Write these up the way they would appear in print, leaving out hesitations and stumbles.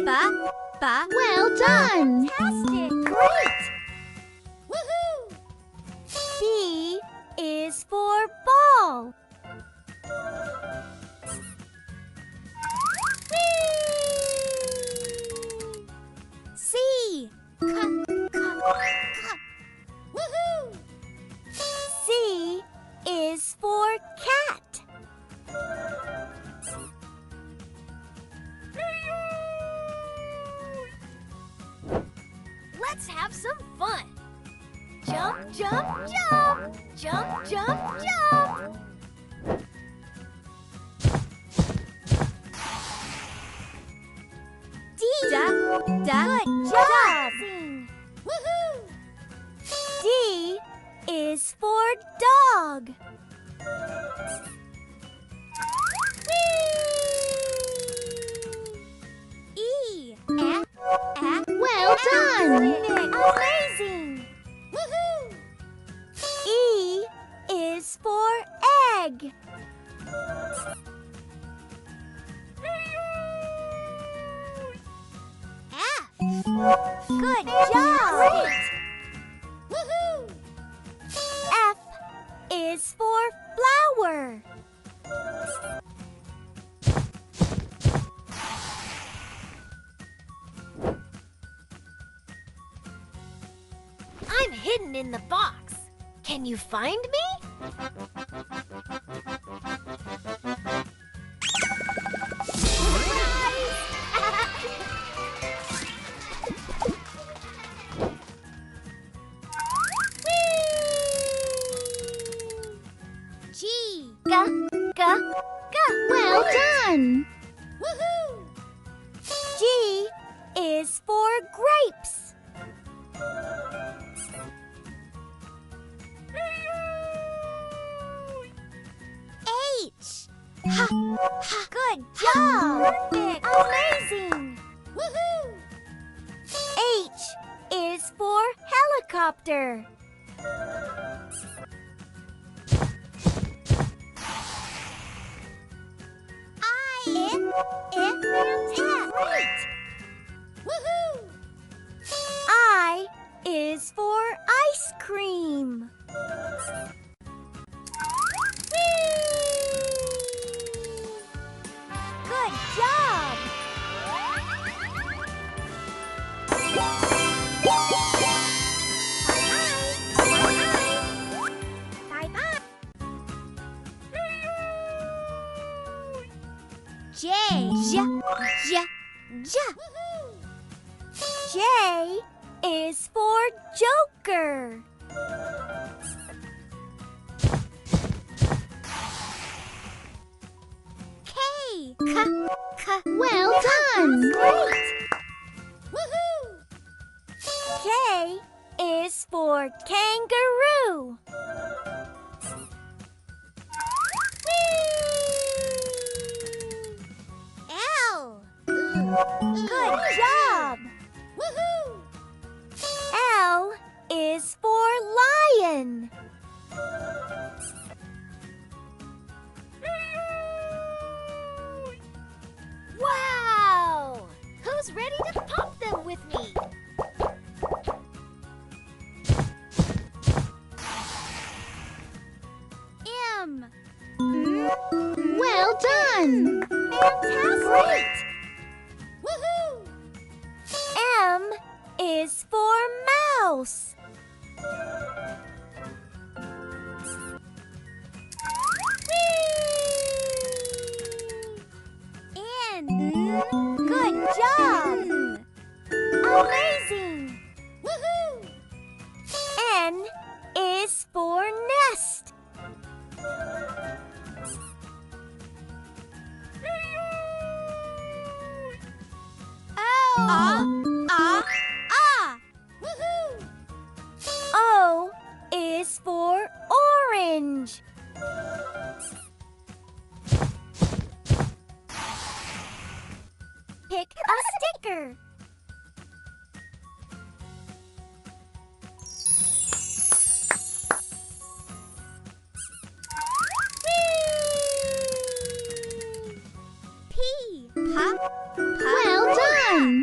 Well done! Fantastic! Great! Woohoo! B is for ball. Whee! C. Woohoo! C is for cat. Let's have some fun. Jump, jump, jump. Jump, jump, jump. D. Good job. Woohoo! D is for dog. Whee! E. Well done! Amazing! Woohoo! E is for egg. F. Good job! Woohoo! F is for flower. I'm hidden in the box. Can you find me? G. Well done! Woohoo! G is for grapes. H. Good job! Perfect! Amazing! Woohoo! H is for helicopter. Fantastic! Woohoo! I is for ice cream. Good job! Bye-bye. J. J is for Joker. K. Well done! Great! Woohoo! K is for kangaroo. L. Good job! Woohoo! L is for lion. Wow! Who's ready to pop them with me? M. Well done! Fantastic! Woohoo! M is for mouse. N. Good job! Amazing! Woohoo! N is for nest. Woohoo! O is for orange. Pick a sticker. P. Well done!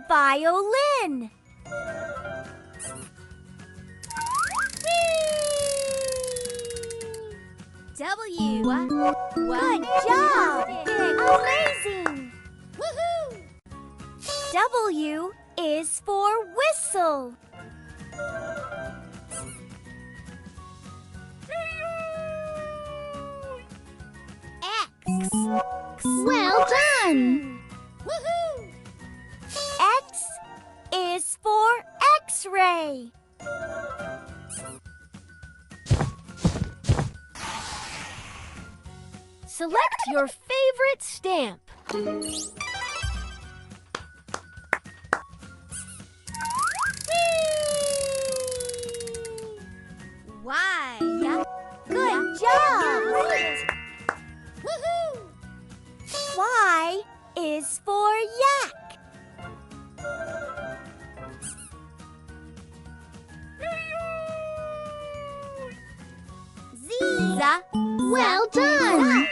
Violin. W. Good job. Amazing. Woohoo! W is for whistle. X. Well done. Woohoo! X is for X-ray. Select your favorite stamp. Y. Good job. Woohoo! Y is for yak. Z. Well done.